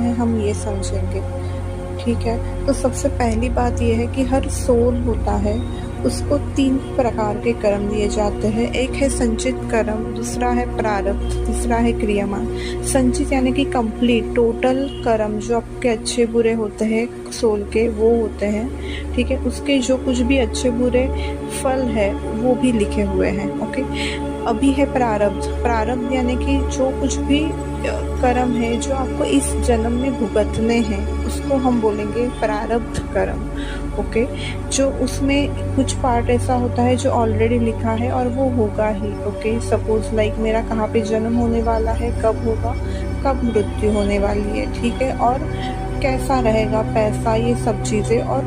है हम ये समझेंगे। ठीक है, तो सबसे पहली बात यह है कि हर सोल होता है उसको 3 प्रकार के कर्म दिए जाते हैं। एक है संचित कर्म, दूसरा है प्रारब्ध, तीसरा है क्रियामान। संचित यानी कि कंप्लीट टोटल कर्म जो आपके अच्छे बुरे होते हैं सोल के, वो होते हैं। ठीक है, उसके जो कुछ भी अच्छे बुरे फल है वो भी लिखे हुए हैं। ओके, अभी है प्रारब्ध। प्रारब्ध यानी कि जो कुछ भी कर्म है जो आपको इस जन्म में भुगतने हैं उसको हम बोलेंगे प्रारब्ध कर्म। ओके, जो उसमें कुछ पार्ट ऐसा होता है जो ऑलरेडी लिखा है और वो होगा ही। ओके, सपोज लाइक मेरा कहाँ पे जन्म होने वाला है, कब होगा, कब मृत्यु होने वाली है। ठीक है, और कैसा रहेगा पैसा, ये सब चीज़ें, और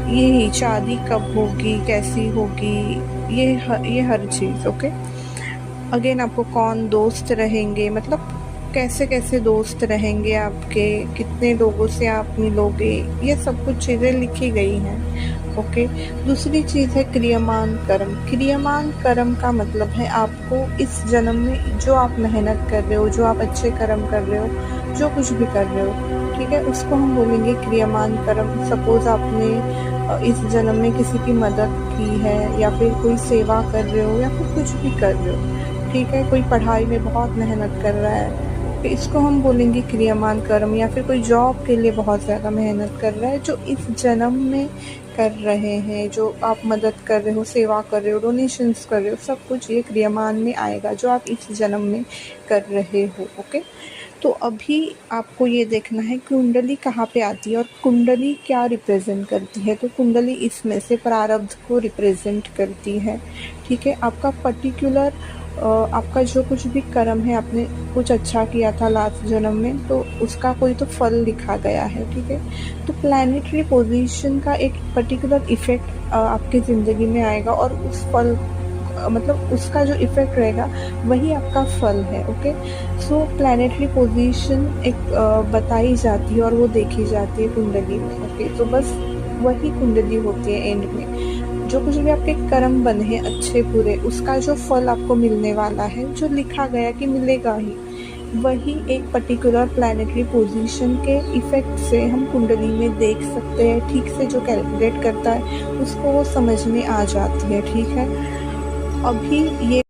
यही शादी कब होगी, कैसी होगी, ये हर चीज़। ओके, अगेन आपको कौन दोस्त रहेंगे, मतलब कैसे कैसे दोस्त रहेंगे आपके, कितने लोगों से आप मिलोगे, ये सब कुछ चीज़ें लिखी गई हैं। ओके, दूसरी चीज़ है क्रियमान कर्म। क्रियमान कर्म का मतलब है आपको इस जन्म में जो आप मेहनत कर रहे हो, जो आप अच्छे कर्म कर रहे हो, जो कुछ भी कर रहे हो, ठीक है, उसको हम बोलेंगे क्रियमान कर्म। सपोज आपने इस जन्म में किसी की मदद की है, या फिर कोई सेवा कर रहे हो, या फिर कुछ भी कर रहे हो। ठीक है, कोई पढ़ाई में बहुत मेहनत कर रहा है, तो इसको हम बोलेंगे क्रियमान कर्म। या फिर कोई जॉब के लिए बहुत ज़्यादा मेहनत कर रहा है, जो इस जन्म में कर रहे हैं, जो आप मदद कर रहे हो, सेवा कर रहे हो, डोनेशंस कर रहे हो, सब कुछ ये क्रियमान में आएगा जो आप इस जन्म में कर रहे हो। ओके, तो अभी आपको ये देखना है कुंडली कहाँ पे आती है और कुंडली क्या रिप्रेजेंट करती है। तो कुंडली इसमें से प्रारब्ध को रिप्रेजेंट करती है। ठीक है, आपका पर्टिकुलर आपका जो कुछ भी कर्म है, आपने कुछ अच्छा किया था लास्ट जन्म में, तो उसका कोई तो फल लिखा गया है। ठीक है, तो प्लैनेटरी पोजीशन का एक पर्टिकुलर इफ़ेक्ट आपकी ज़िंदगी में आएगा, और उस फल मतलब उसका जो इफ़ेक्ट रहेगा वही आपका फल है। ओके, सो प्लैनेटरी पोजीशन एक बताई जाती है और वो देखी जाती है कुंडली में। ओके, तो बस वही कुंडली होती है एंड में। जो कुछ भी आपके कर्म बने हैं अच्छे बुरे, उसका जो फल आपको मिलने वाला है, जो लिखा गया कि मिलेगा ही, वही एक पर्टिकुलर प्लैनेटरी पोजीशन के इफ़ेक्ट से हम कुंडली में देख सकते हैं। ठीक से जो कैलकुलेट करता है उसको वो समझ में आ जाती है। ठीक है, अभी ये